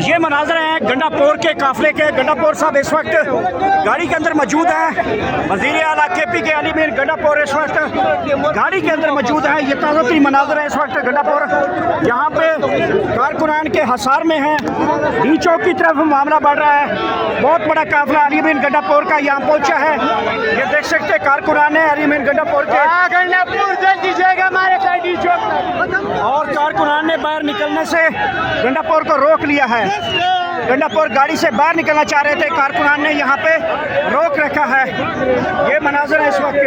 ये मनाजर हैं गंडापुर के काफिले के। गंडापुर साहब इस वक्त गाड़ी के अंदर मौजूद हैं। वज़ीर आला KP के अली मीर गंडापुर इस वक्त गाड़ी के अंदर मौजूद हैं। ये ताज़ा मंाजर है इस वक्त गंडापुर। यहाँ पे कारकुनान के हसार में हैं। डी चौक की तरफ मामला बढ़ रहा है। बहुत बड़ा काफिला अली मीर गंडापुर का यहाँ पहुँचा है। ये देख सकते कारकुनान है अली मीर गंडापुर के। और कारकुनान ने बाहर निकलने से गंडापुर को रोक लिया है। गंडापुर गाड़ी से बाहर निकलना चाह रहे थे, कारकुनान ने यहाँ पे रोक रखा है। ये मनाजर है इस वक्त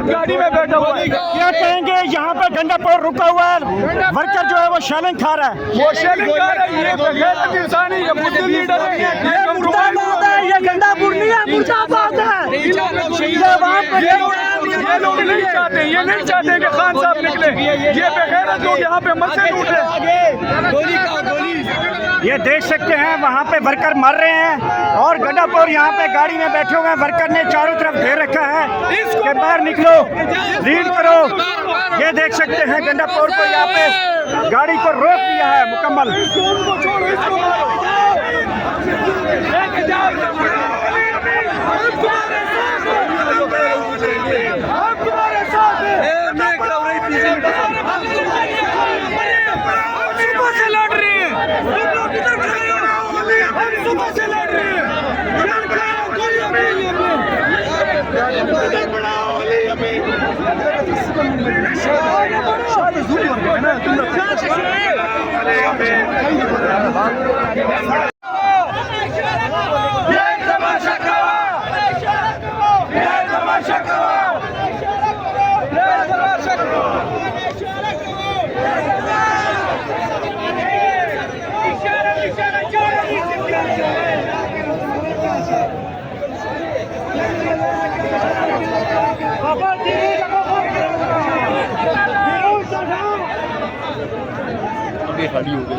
गाड़ी में बैठा हुआ है। क्या कहेंगे, यहाँ पर गंडापुर रुका हुआ है, वर्कर जो है वो शैलिंग खा रहा है। वो शैलिंग खा रहा है। ये बगैर इंसान है, ये बुद्ध लीडर है, ये मुर्दाबाद है, ये गंडापुर नहीं है, मुर्दाबाद है। ये लोग नहीं चाहते, ये नहीं चाहते कि खान साहब निकले। ये बेगैरत लोग यहाँ पे मस्जिद उठे। ये देख सकते हैं वहाँ पे वर्कर मर रहे हैं और गंडापुर यहाँ पे गाड़ी में बैठे हुए हैं। वर्कर ने चारों तरफ घेर रखा है कि बाहर निकलो, लीड करो। ये देख सकते हैं गंडापुर को यहाँ पे गाड़ी को रोक दिया है मुकम्मल। खाली हो गई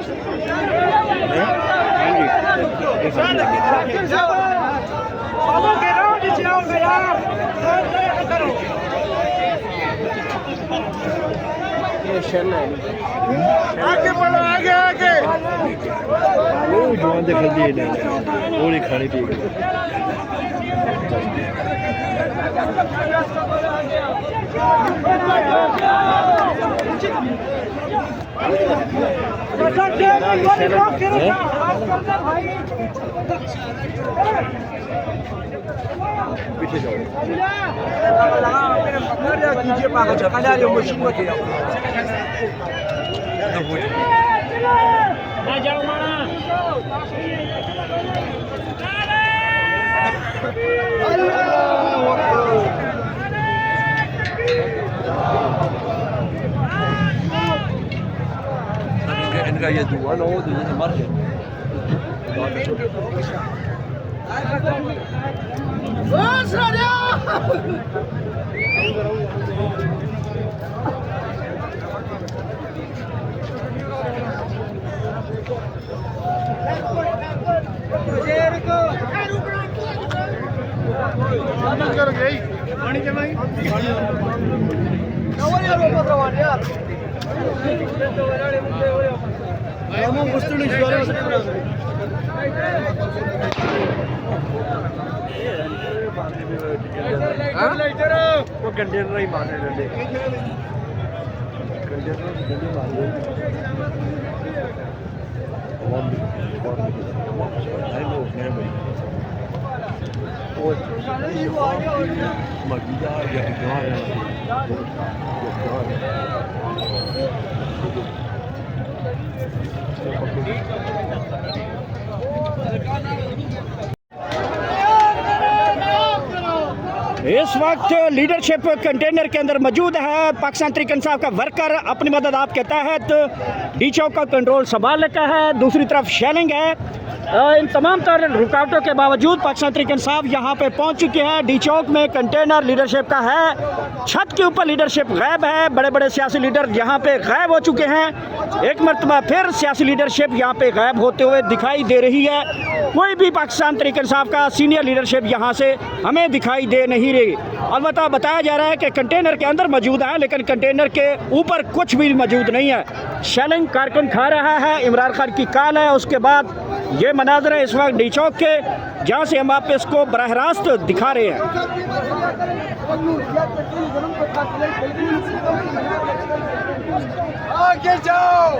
आगे बढ़ो, आगे आगे। वो जवान दिखा दिए वो नहीं खाने पी पीछे जाओ। इनका ये दुआ ना हो तो जैसे मर जाए। पानी जमाई वो कंटेनर ही मारने डंडे इस वक्त लीडरशिप कंटेनर के अंदर मौजूद है पाकिस्तान तहरीक इंसाफ का वर्कर अपनी मदद आपके तहत डी चौक का कंट्रोल संभाल लेता है। दूसरी तरफ शेलिंग है। इन तमाम तर रुकावटों के बावजूद पाकिस्तान तहरीक इंसाफ यहाँ पे पहुँच चुके हैं। डी चौक में कंटेनर लीडरशिप का है। छत के ऊपर लीडरशिप गायब है। बड़े बड़े सियासी लीडर यहाँ पे गायब हो चुके हैं। एक मरतबा फिर सियासी लीडरशिप यहाँ पे गायब होते हुए दिखाई दे रही है। कोई भी पाकिस्तान तहरीक इंसाफ का सीनियर लीडरशिप यहाँ से हमें दिखाई दे नहीं रही। अलबत्ता बताया जा रहा है कि कंटेनर के अंदर मौजूद है, लेकिन कंटेनर के ऊपर कुछ भी मौजूद नहीं है। शेलिंग कारकुन खा रहा है। इमरान खान की कॉल है। उसके बाद ये मनाजर है इस वक्त डी चौक के, जहाँ से हम आप इसको बराह रास्त दिखा रहे हैं। आगे जाओ।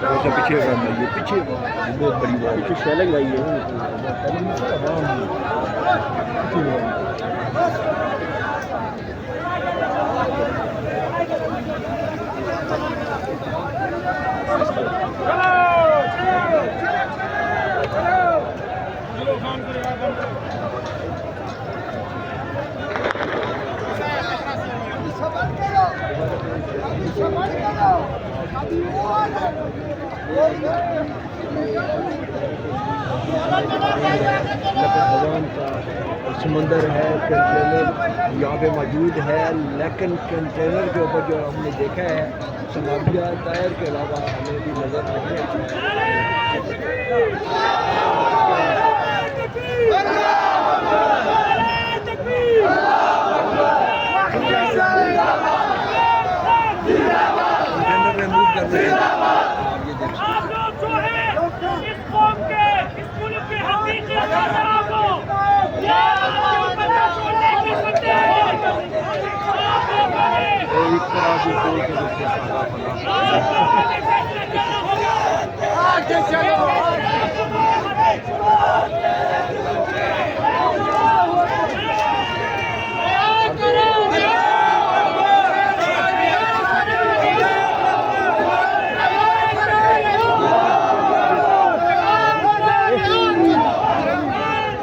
पीछे पीछे बहुत बड़ी बात है। शेलिंग आई है। समंदर है, कंटेनर यहाँ पे मौजूद है, लेकिन कंटेनर के ऊपर जो हमने देखा है समाबिया टायर के अलावा हमें भी नजर नहीं कंटेनर में मूव कर रहे हैं।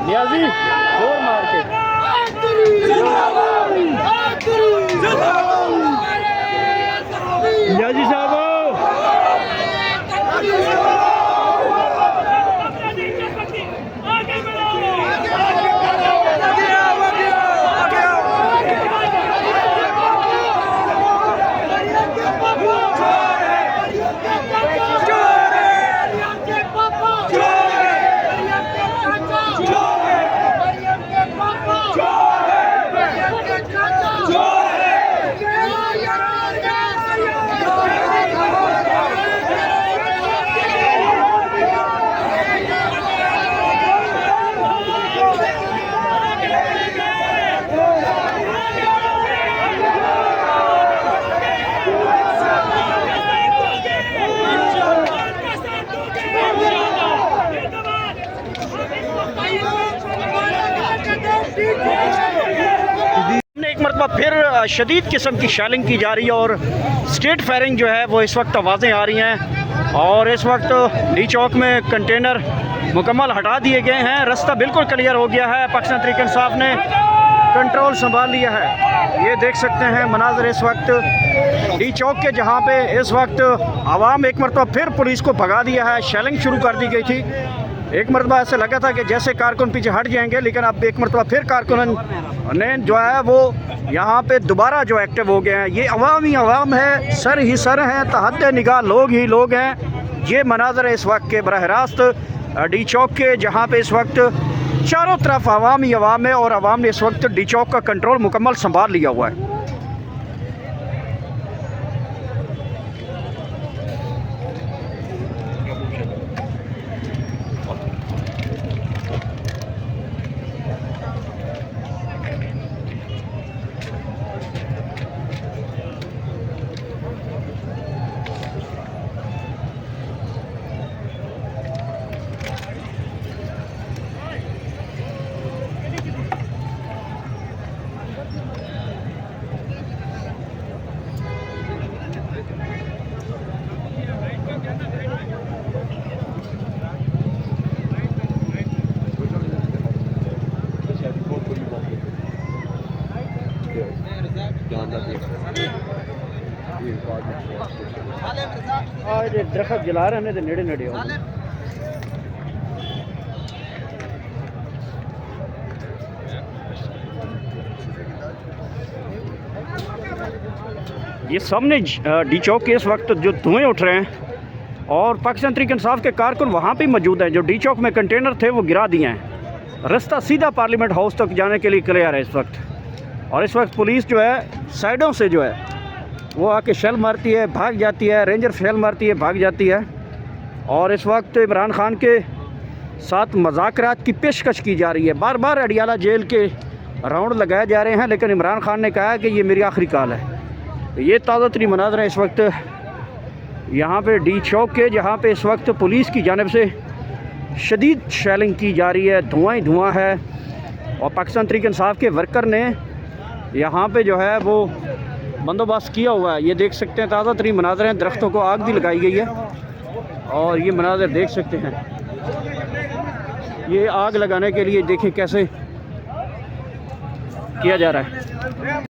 नियाजी जोर मार के नियाजी साहब एक मरतबा फिर शदीद किस्म की शेलिंग की जा रही है और स्ट्रेट फायरिंग जो है वो इस वक्त आवाज़ें आ रही हैं। और इस वक्त डी चौक में कंटेनर मुकम्मल हटा दिए गए हैं। रास्ता बिल्कुल क्लियर हो गया है। पाकिस्तान तहरीक इंसाफ ने कंट्रोल संभाल लिया है। ये देख सकते हैं मनाजर इस वक्त डी चौक के, जहाँ पे इस वक्त आवाम एक मरतबा फिर पुलिस को भगा दिया है। शेलिंग शुरू कर दी गई थी। एक मरतबा ऐसे लगा था कि जैसे कारकुन पीछे हट जाएंगे, लेकिन अब एक मरतबा फिर कारकुन ने जो है वो यहाँ पे दोबारा जो एक्टिव हो गए हैं। ये अवाम ही अवाम है, सर ही सर हैं, तहत निगाह लोग ही लोग हैं। ये मनाजर है इस वक्त के बराह रास्त डी चौक के, जहाँ पे इस वक्त चारों तरफ अवाम ही अवाम है और अवाम ने इस वक्त डी चौक का कंट्रोल मुकम्मल संभाल लिया हुआ है। दरख्त जला रहे हैं नेड़े नेड़े ये सामने डी चौक के इस वक्त जो धुएं उठ रहे हैं और पाकिस्तान तहरीक इंसाफ के कारकुन वहाँ पे मौजूद हैं। जो डी चौक में कंटेनर थे वो गिरा दिए हैं। रास्ता सीधा पार्लियामेंट हाउस तक जाने के लिए क्लियर है इस वक्त। और इस वक्त पुलिस जो है साइडों से जो है वो आके शेल मारती है, भाग जाती है, रेंजर शेल मारती है, भाग जाती है। और इस वक्त इमरान खान के साथ मुज़ाकरात की पेशकश की जा रही है। बार बार अडियाला जेल के राउंड लगाए जा रहे हैं, लेकिन इमरान खान ने कहा है कि ये मेरी आखिरी कॉल है। ये ताज़ा तरीन मनाज़र है इस वक्त यहाँ पे डी चौक के, जहाँ पे इस वक्त पुलिस की जानिब से शदीद शेलिंग की जा रही है, धुआं ही धुआं है। और पाकिस्तान तहरीक इंसाफ के वर्कर ने यहाँ पे जो है वो बंदोबस्त किया हुआ है। ये देख सकते हैं ताज़ा तरीन मनाज़र हैं, दरख्तों को आग भी लगाई गई है। और ये मनाज़र देख सकते हैं, ये आग लगाने के लिए देखें कैसे किया जा रहा है।